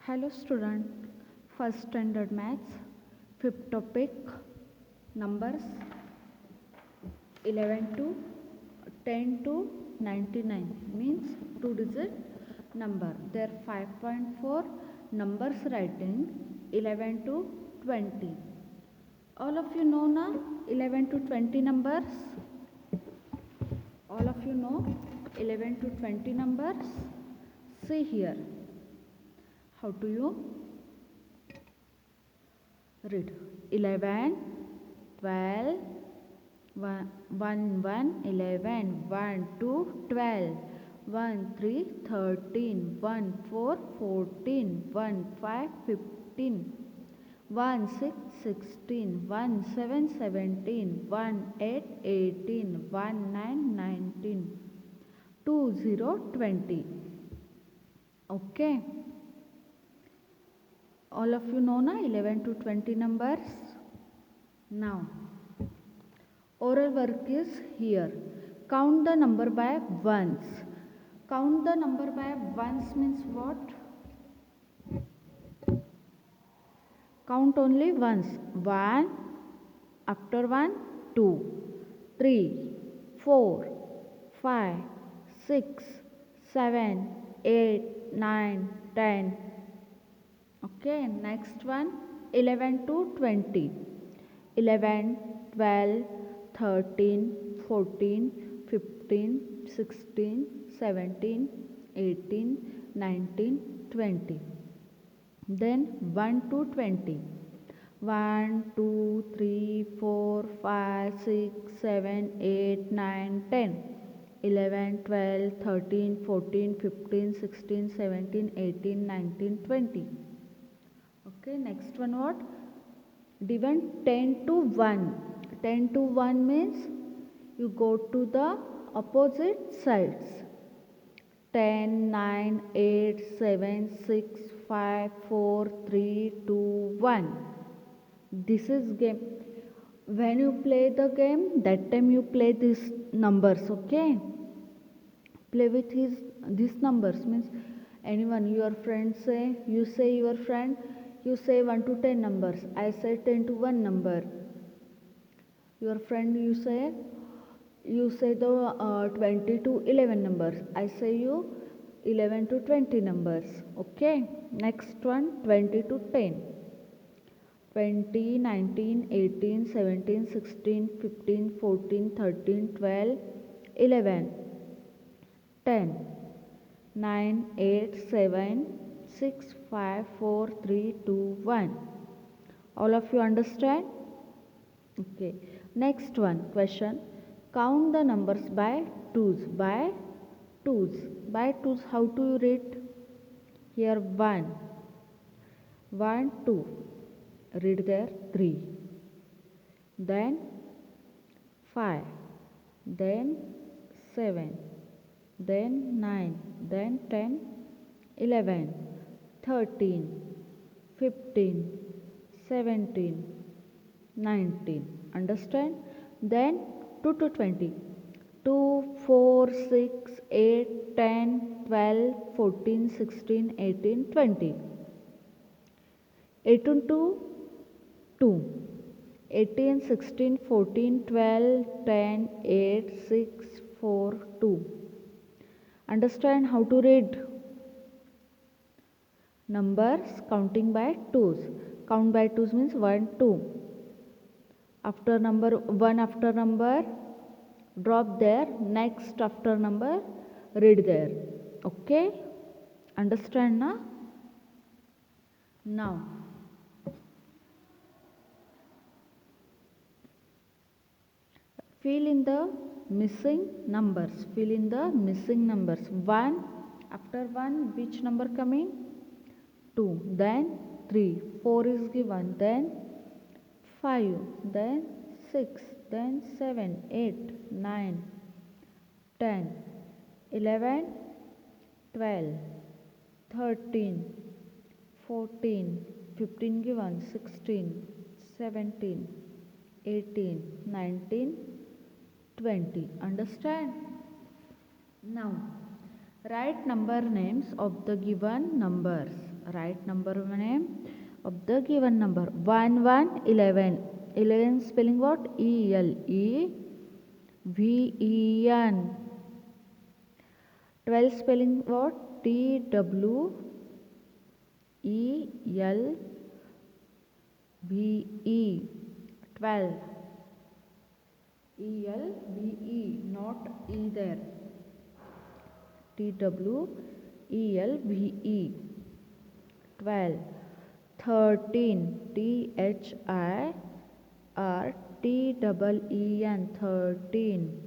Hello student, first standard maths, fifth topic, numbers 11 to 10 to 99 means 2-digit number. There are 5.4 numbers writing 11 to 20. All of you know now 11 to 20 numbers? All of you know 11 to 20 numbers? See here. How do you read? 11, 12, 1, 1, 11, 1, 2, 12, 1, 3, 13, 1, 4, 14, 1, 5, 15, 1, 6, 16, 1, 7, 17, 1, 8, 18, 1, 9, 19, 2, 0, 20. Okay. All of you know na 11 to 20 numbers. Now, oral work is here. Count the number by ones. Count the number by ones means what? Count only once. 1, after 1, 2, 3, 4, 5, 6, 7, 8, 9, 10. Okay, next one 11 to 20. 11, 12, 13, 14, 15, 16, 17, 18, 19, 20. Then 1 to 20. 1, 2, 3, 4, 5, 6, 7, 8, 9, 10. 11, 12, 13, 14, 15, 16, 17, 18, 19, 20. Okay, next one what? Divide 10 to 1. 10 to 1 means you go to the opposite sides. 10, 9, 8, 7, 6, 5, 4, 3, 2, 1. This is game. When you play the game, that time you play these numbers, okay? Play with these numbers means anyone, your friend say, you say your friend, you say 1 to 10 numbers. I say 10 to 1 number. Your friend you say the 20 to 11 numbers. I say you 11 to 20 numbers. Okay. Next one 20 to 10. 20, 19, 18, 17, 16, 15, 14, 13, 12, 11, 10, 9, 8, 7, 6, 5, 4, 3, 2, 1. All of you understand? Okay. Next one question. Count the numbers by twos. By twos. By twos, how do you read? Here 1. 1, 2. Read there 3. Then 5. Then 7. Then 9. Then 10. 11. 13. 15. 17. 19. Understand? Then 2 to 20. 2, 4, 6, 8, 10, 12, 14, 16, 18, 20. 18 to 2. 18, 16, 14, 12, 10, 8, 6, 4, 2. Understand how to read? Numbers counting by twos. Count by twos means 1, 2. After number 1 after number drop there, next after number read there. Okay, understand na? Now fill in the missing numbers. Fill in the missing numbers. 1 after 1 which number coming? 2, then 3, 4 is given, then 5, then 6, then 7, 8, 9, 10, 11, 12, 13, 14, 15 given, 16, 17, 18, 19, 20. Understand? Now, write number names of the given numbers. Write number name of the given number. 1 1 11. 11 spelling what? E L E V E N. 12 spelling what? T W E L V E. 12. E L V E, not E there. T W E L V E. 12. 13. T H I R T double E N. 13.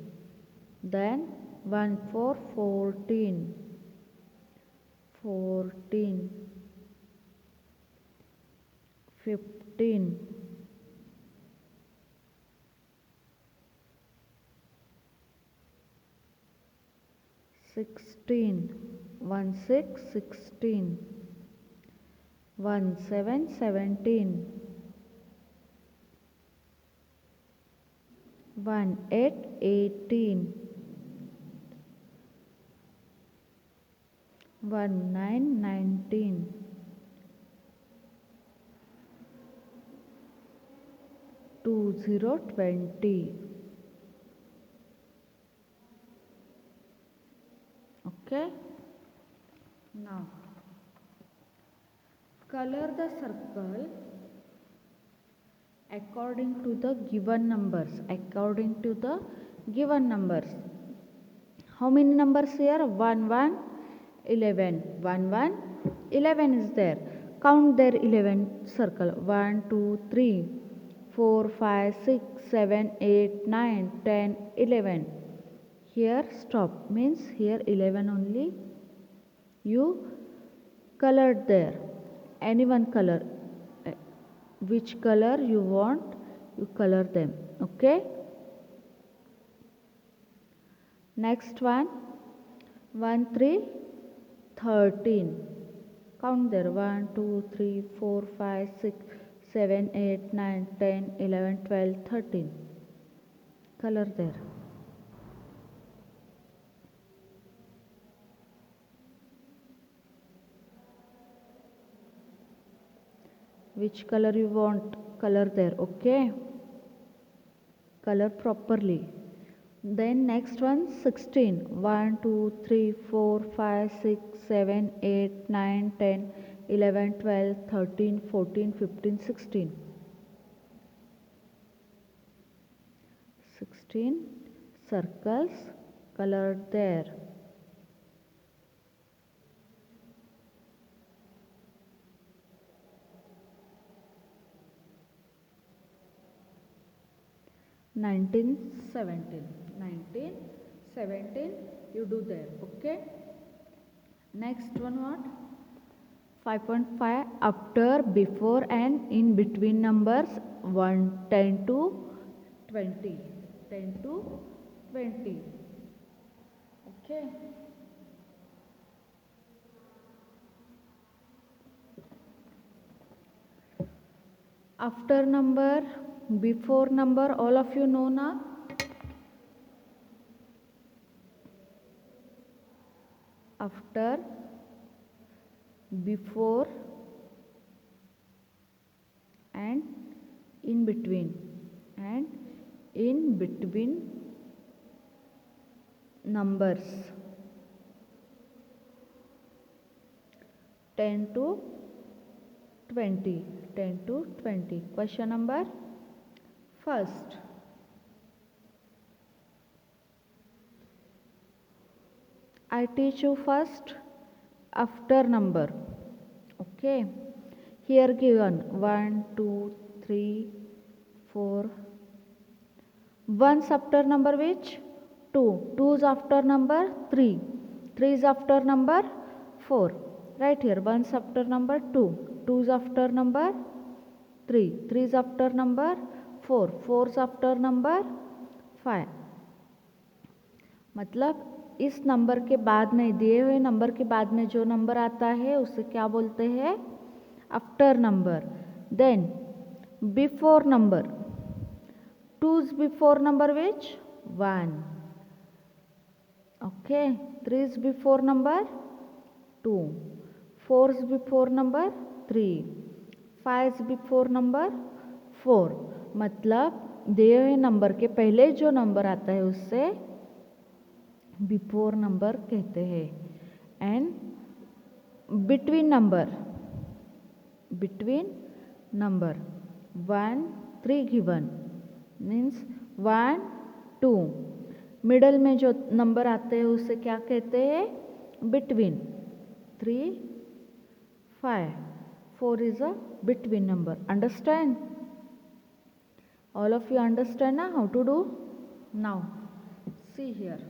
Then 1 4 14. 14. 15. 16. 1 6 16. 1 7 17. 1 8 18. 1 9 19. 2 0 20. Okay. Now color the circle according to the given numbers. According to the given numbers. How many numbers here? 1 1 11. 1 1 11 is there. Count their 11 circle. 1 2 3 4 5 6 7 8 9 10 11. Here stop, means here 11 only you colored there. Any one color, which color you want, you color them. Okay. Next one, 1 3 13. Count there. 1 2 3 4 5 6 7 8 9 10 11 12 13. Color there. Which color you want, color there. Okay. Color properly. Then next one, 16. 1 2 3 4 5 6 7 8 9 10 11 12 13 14 15 16. 16 circles colored there. Nineteen 17 you do there. Okay. Next one what? 5.5 after, before and in between numbers 1 10 to 20. 10 to 20. Okay. After number, before number, all of you know now. After, before and in between, and in between numbers 10 to 20. 10 to 20. Question number first. I teach you first after number. Okay. Here given 1 2 3 4. Ones after number which? 2. 2's after number 3. 3's after number 4. Right here. Ones after number 2. 2's after number 3. 3's after number 4. 4's after number 5. मतलब इस number के बाद में, दिए हुए number के बाद में जो नंबर आता है उसे क्या बोलते हैं? After number. Then before number. 2's before number which? 1. Okay. 3's before number 2. 4 is before number 3, 5 is before number 4. मतलब दिए हुए नंबर के पहले जो नंबर आता है उससे बिफोर नंबर कहते हैं. And between number 1 3 given means 1 2. Middle में जो नंबर आते हैं उसे क्या कहते हैं? between. 3 5 4 is a between number. Understand? All of you understand now how to do? Now see here.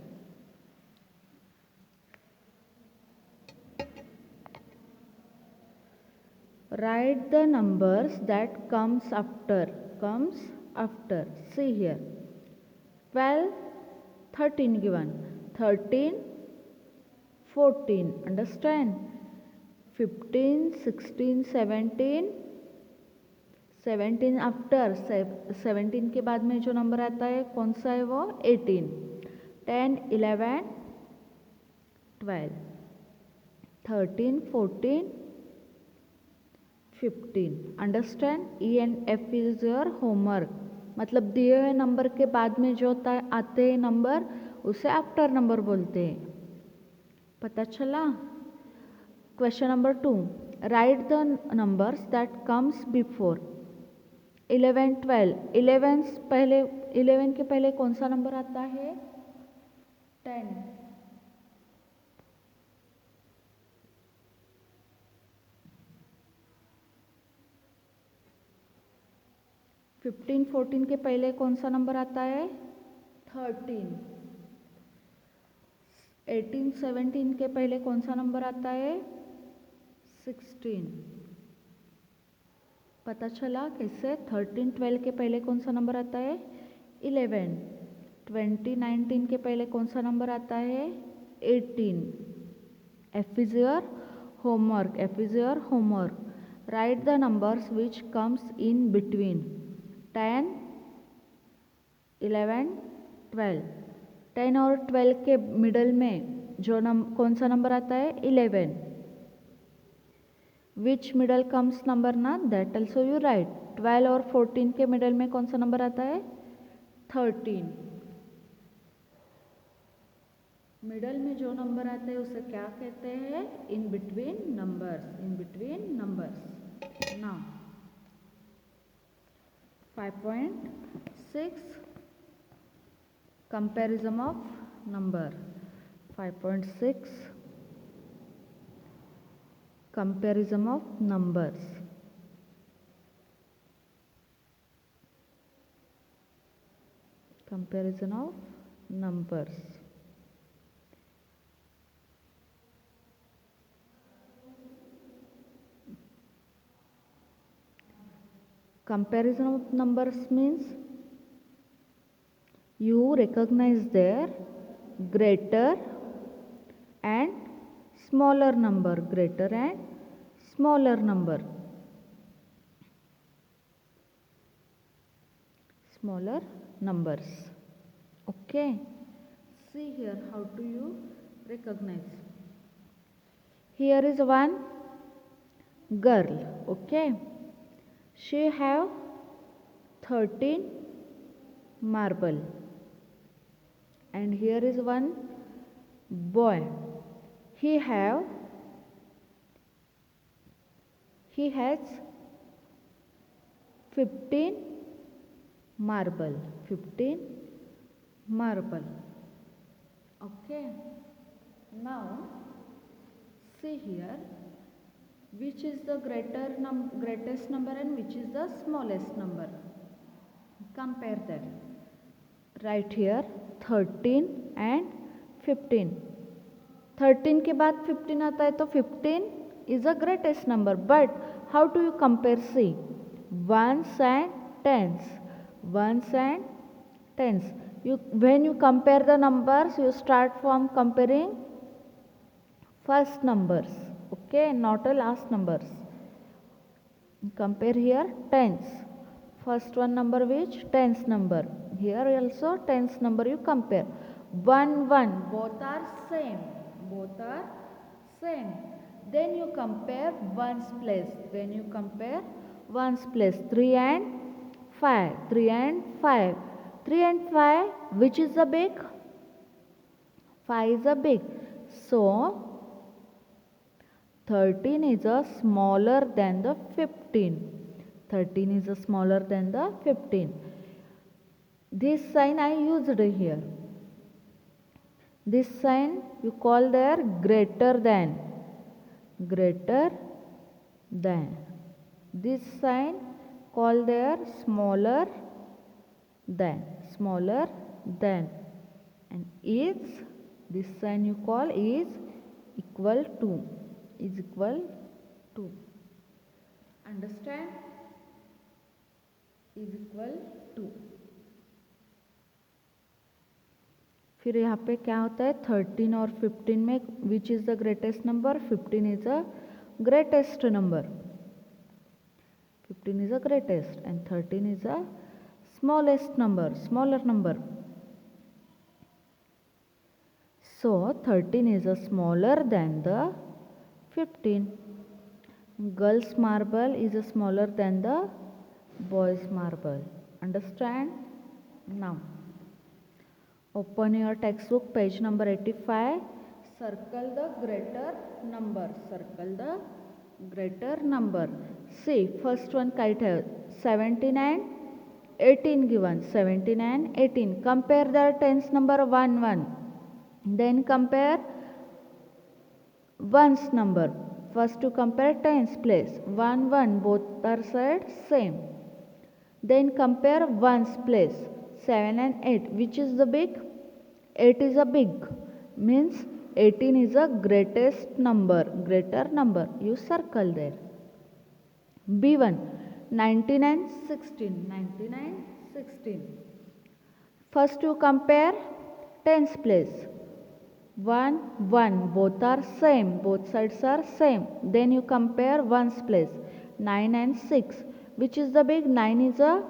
Write the numbers that comes after. See here. 12 13 given. 13 14. Understand? 15 16 17. 17 after. 17 के बाद में जो नंबर आता है कौन सा है वो? 18. 10 11 12 13 14 15. Understand? E and F is your homework. मतलब दिए हुए नंबर के बाद में जो आते हैं नंबर उसे आफ्टर नंबर बोलते हैं. पता चला? Question number 2. Right the numbers that comes before. 11 12. 11 के पहले कौन सा नंबर आता है? 10. 15 14 के पहले कौन सा नंबर आता है? 13. 18 17 के पहले कौन सा नंबर आता है? 16. पता चला कैसे? 13 12 के पहले कौन सा नंबर आता है? 11. 20 19 के पहले कौन सा नंबर आता है? 18. F is your homework. F is your homework. Write the numbers which comes in between. 10 11 12. 10 और 12 के मिडल में जो कौन सा नंबर आता है? 11. विच मिडल कम्स नंबर ना, दैट ऑल्सो यू राइट. 12 और 14 के मिडल में कौन सा नंबर आता है? 13. मिडल में जो नंबर आते हैं उसे क्या कहते हैं? In between numbers. Now 5.6 comparison of number. 5.6 comparison of numbers. Comparison of numbers. Comparison of numbers means you recognize their greater and smaller number. Greater and smaller number. Smaller numbers. Okay. See here how do you recognize. Here is one girl. Okay. She have 13 marble. And here is one boy. He has 15 marble. 15 marble. Okay. Now see here, which is the greatest number and which is the smallest number. Compare that. Right here 13 and 15. 13 के बाद 15 आता है तो 15 is the greatest number. But how do you compare? See, ones and tens. When you compare the numbers, you start from comparing first numbers. Okay, not the last numbers. Compare here tens. First one number which? Tens number. Here also tens number you compare. 1 1. Both are same. Then you compare ones place. 3 and 5. 3 and 5. 3 and 5, which is the big? 5 is a big. So 13 is a smaller than the 15. 13 is a smaller than the 15. This sign I used here. This sign you call there greater than. Greater than. This sign call there smaller than. Smaller than. And is, this sign you call is equal to. Is equal to. Understand? Is equal to. फिर यहाँ पे क्या होता है 13 और 15 में which is the greatest number 15 is a greatest number 15 is the greatest and 13 is the smallest number, smaller number. So 13 is a smaller than the 15. Girls marble is a smaller than the boys marble. Understand? Now open your textbook page number 85. Circle the greater number. Circle the greater number. See, first one kite hai 17 and 18 given. 17 and 18. Compare their tens number 1 1. Then compare ones number. First to compare tens place. 1 1. Both are sides same. Then compare ones place. 7 and 8. Which is the big? 8 is a big. Means 18 is a greatest number. Greater number. You circle there. B1. 19 and 16. 19 and 16. First you compare tens place. 1 1. Both are same. Both sides are same. Then you compare ones place. 9 and 6. Which is the big? 9 is a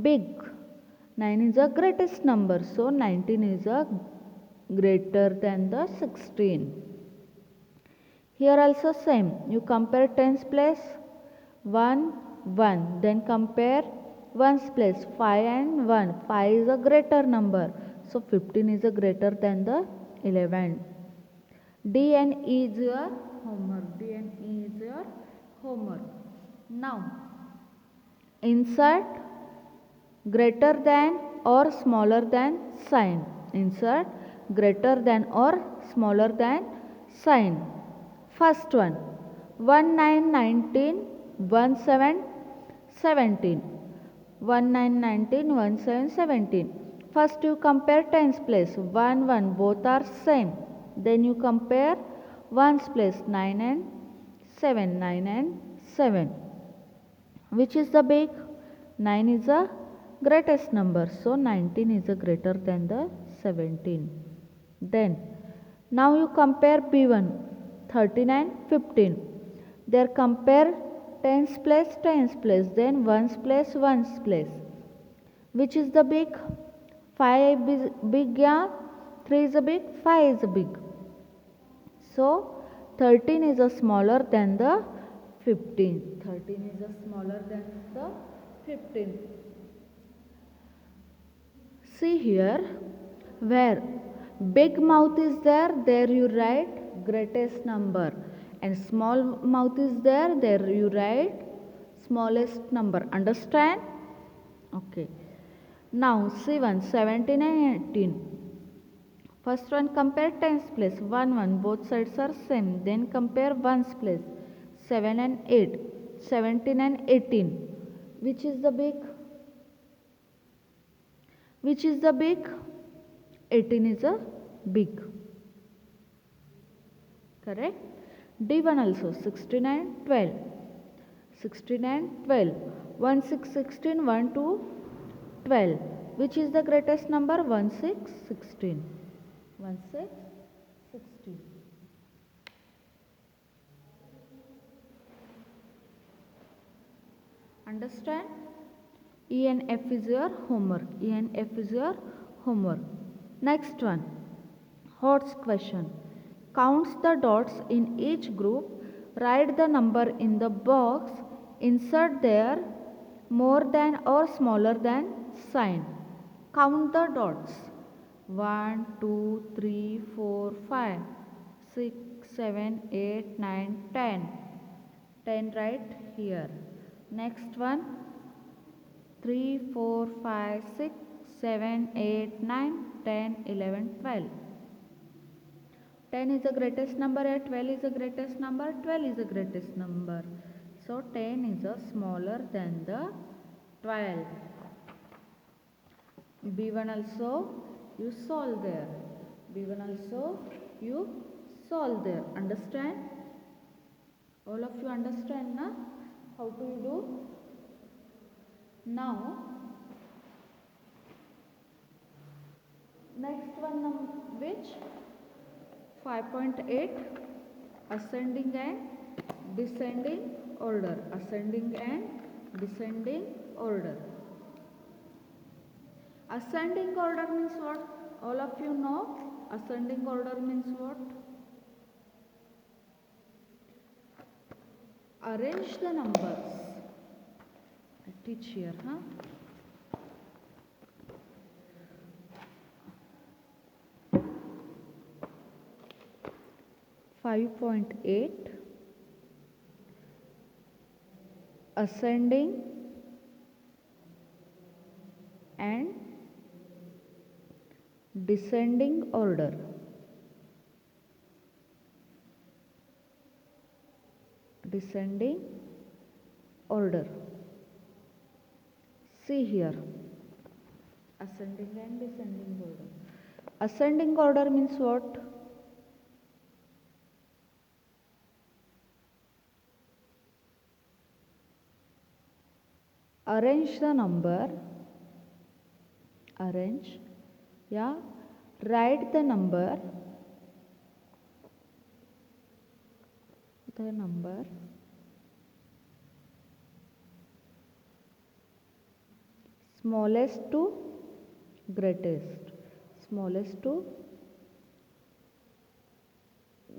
big. 9 is the greatest number. So 19 is a greater than the 16. Here also same. You compare tens place. 1 1. Then compare ones place. 5 and 1. 5 is a greater number. So 15 is a greater than the 11. D and E is your homework. D and E is your homework. Now insert greater than or smaller than sign. Insert greater than or smaller than sign. First one 1 9 19 1 7 17. 1 9 19 1 7 17. First you compare tens place. 1 1. Both are same. Then you compare ones place. 9 and 7. 9 and 7. Which is the big? 9 is the greatest number. So 19 is a greater than the 17. Then now you compare B1. 13 and 15. There compare tens place, tens place. Then ones place, ones place. Which is the big? 5 is big, yeah. 3 is a big, 5 is a big. So 13 is a smaller than the 15. 13 is a smaller than the 15. See here, where big mouth is there, there you write greatest number. And small mouth is there, there you write smallest number. Understand? Okay. Now see one 17 and 18. First one compare tens place. 1 1. Both sides are same. Then compare ones place. 7 and 8. 17 and 18. Which is the big? Which is the big? 18 is a big. Correct? D1 also 16 and 12. 16 and 12. 1 6 16. 1 2 12. Which is the greatest number? 1 6 16. 1 6 16. Understand? E and F is your homework. E and F is your homework. Next one. Horse question. Counts the dots in each group Write the number in the box. Insert there more than or smaller than sign. Count the dots. 1, 2, 3, 4, 5, 6, 7, 8, 9, 10. 10 right here. Next one. 3, 4, 5, 6, 7, 8, 9, 10, 11, 12. 10 is the greatest number, 12 is the greatest number, 12 is the greatest number. So 10 is a smaller than the 12. B1 also you solve there. B1 also you solve there. Understand? All of you understand na? How do you do? Now next one which 5.8 ascending and descending order. Ascending and descending order. Ascending order means what? All of you know ascending order means what? Arrange the numbers. I teach here, huh? .8 ascending and descending order. Descending order. See here. Ascending and descending order. Ascending order means what? Arrange the number. Arrange. Yeah. Write the number. The number. Smallest to greatest. Smallest to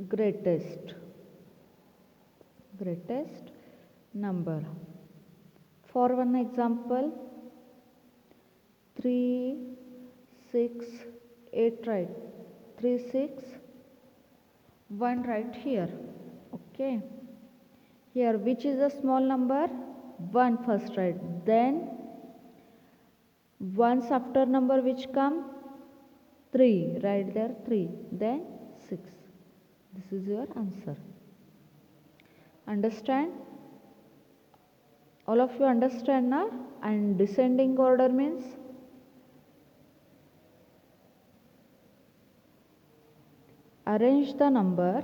greatest. Greatest number. For one example, 3, 6, 8 right. 3, 6, 1 right here. Okay. Here which is a small number? 1 first right. Then once after number which come? 3. Right there 3. Then 6. This is your answer. Understand? All of you understand now? And descending order means arrange the number,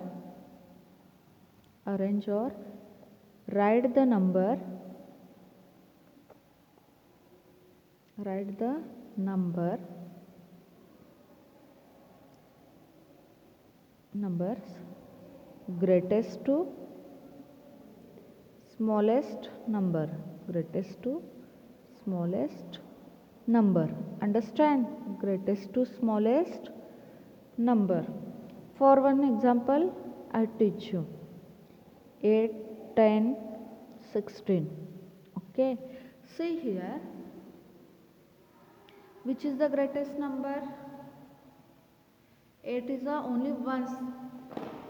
arrange or write the number, write the number, numbers greatest to smallest number, greatest to smallest number. Understand? Greatest to smallest number. For one example, I teach you 8, 10, 16. Okay. See here, which is the greatest number? 8 is a only one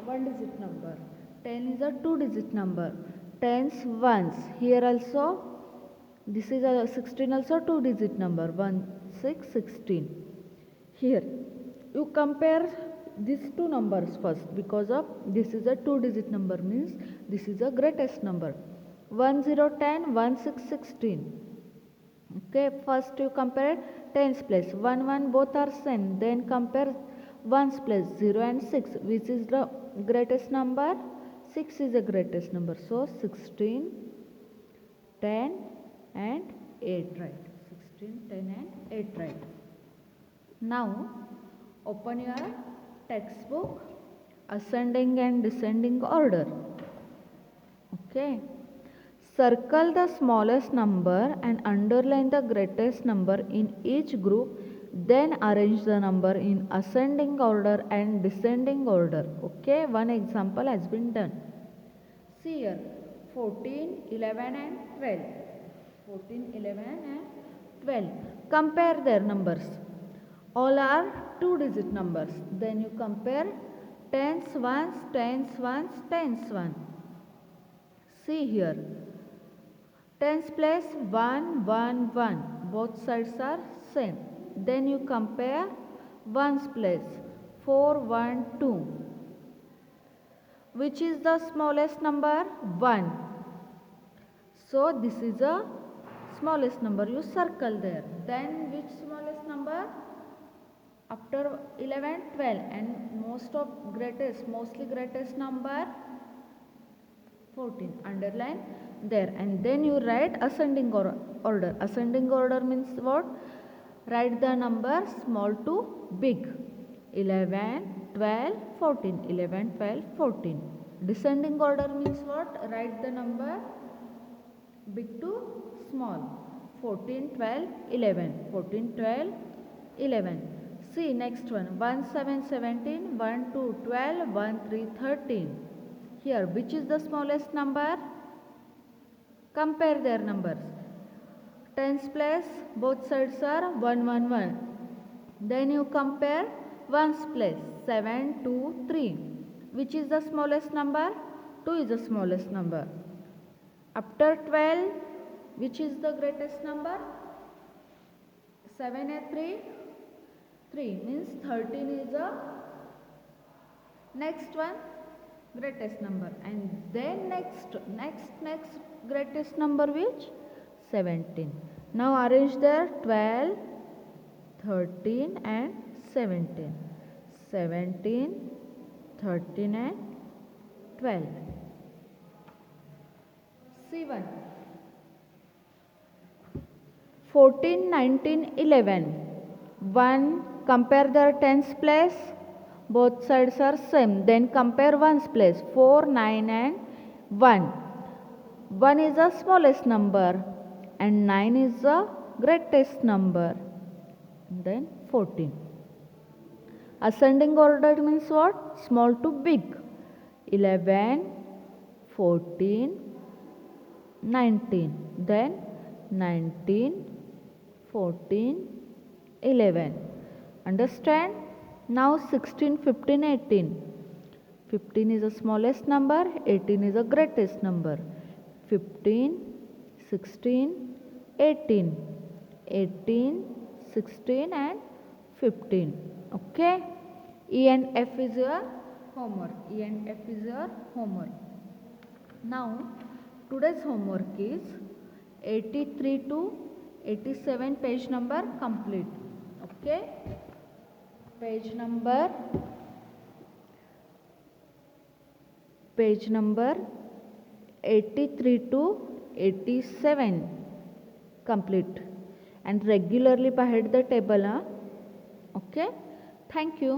digit number. 10 is a 2-digit number. Tens ones. Here also, this is a 16 also 2-digit number. 1, 6, 16. Here, you compare these two numbers first, because of this is a 2-digit number, means this is the greatest number. 1, 0, 10, 1, 6, 16. Okay, first you compare tens place. 1, 1 both are same. Then compare ones place 0 and 6. Which is the greatest number? 6 is the greatest number. So 16, 10 and 8 right. 16, 10 and 8 right. Now open your textbook, ascending and descending order. Okay. Circle the smallest number and underline the greatest number in each group. Then arrange the number in ascending order and descending order. Okay, one example has been done. See here, 14, 11 and 12. 14, 11 and 12. Compare their numbers. All are 2-digit numbers. Then you compare tens, ones, tens, ones, tens, one. See here. Tens place 1, 1, 1. Both sides are same. Then you compare ones place 4, 1, 2. Which is the smallest number? 1. So this is the smallest number. You circle there. Then which smallest number? After 11, 12 and mostly greatest number 14. Underline there, and then you write ascending order. Ascending order means what? Write the number small to big. 11, 12, 14. 11, 12, 14. Descending order means what? Write the number big to small. 14, 12, 11. 14, 12, 11. See next one. 1, 7, 17. 1, 2, 12. 1, 3, 13. Here, which is the smallest number? Compare their numbers. Tens place, both sides are 1, 1, 1. Then you compare ones place, 7, 2, 3. Which is the smallest number? 2 is the smallest number. After 12, which is the greatest number? 7 and 3. 3 means 13 is the next one. Greatest number, and then next greatest number which? 17. Now arrange there 12, 13 and 17. 17, 13 and 12. C1. 14, 19, 11. 1. Compare their tens place. Both sides are same. Then compare ones place. 4, 9 and 1. 1 is the smallest number and 9 is the greatest number. Then 14. Ascending order means what? Small to big. 11, 14, 19. Then 19, 14, 11. Understand? Now 16, 15, 18. 15 is the smallest number, 18 is the greatest number. 15, 16, 18. 18, 16 and 15. Okay? E and F is your homework. E and F is your homework. Now today's homework is 83 to 87 page number complete. Okay? Page number 83 to 87 complete, and regularly pahid the table. Okay, thank you.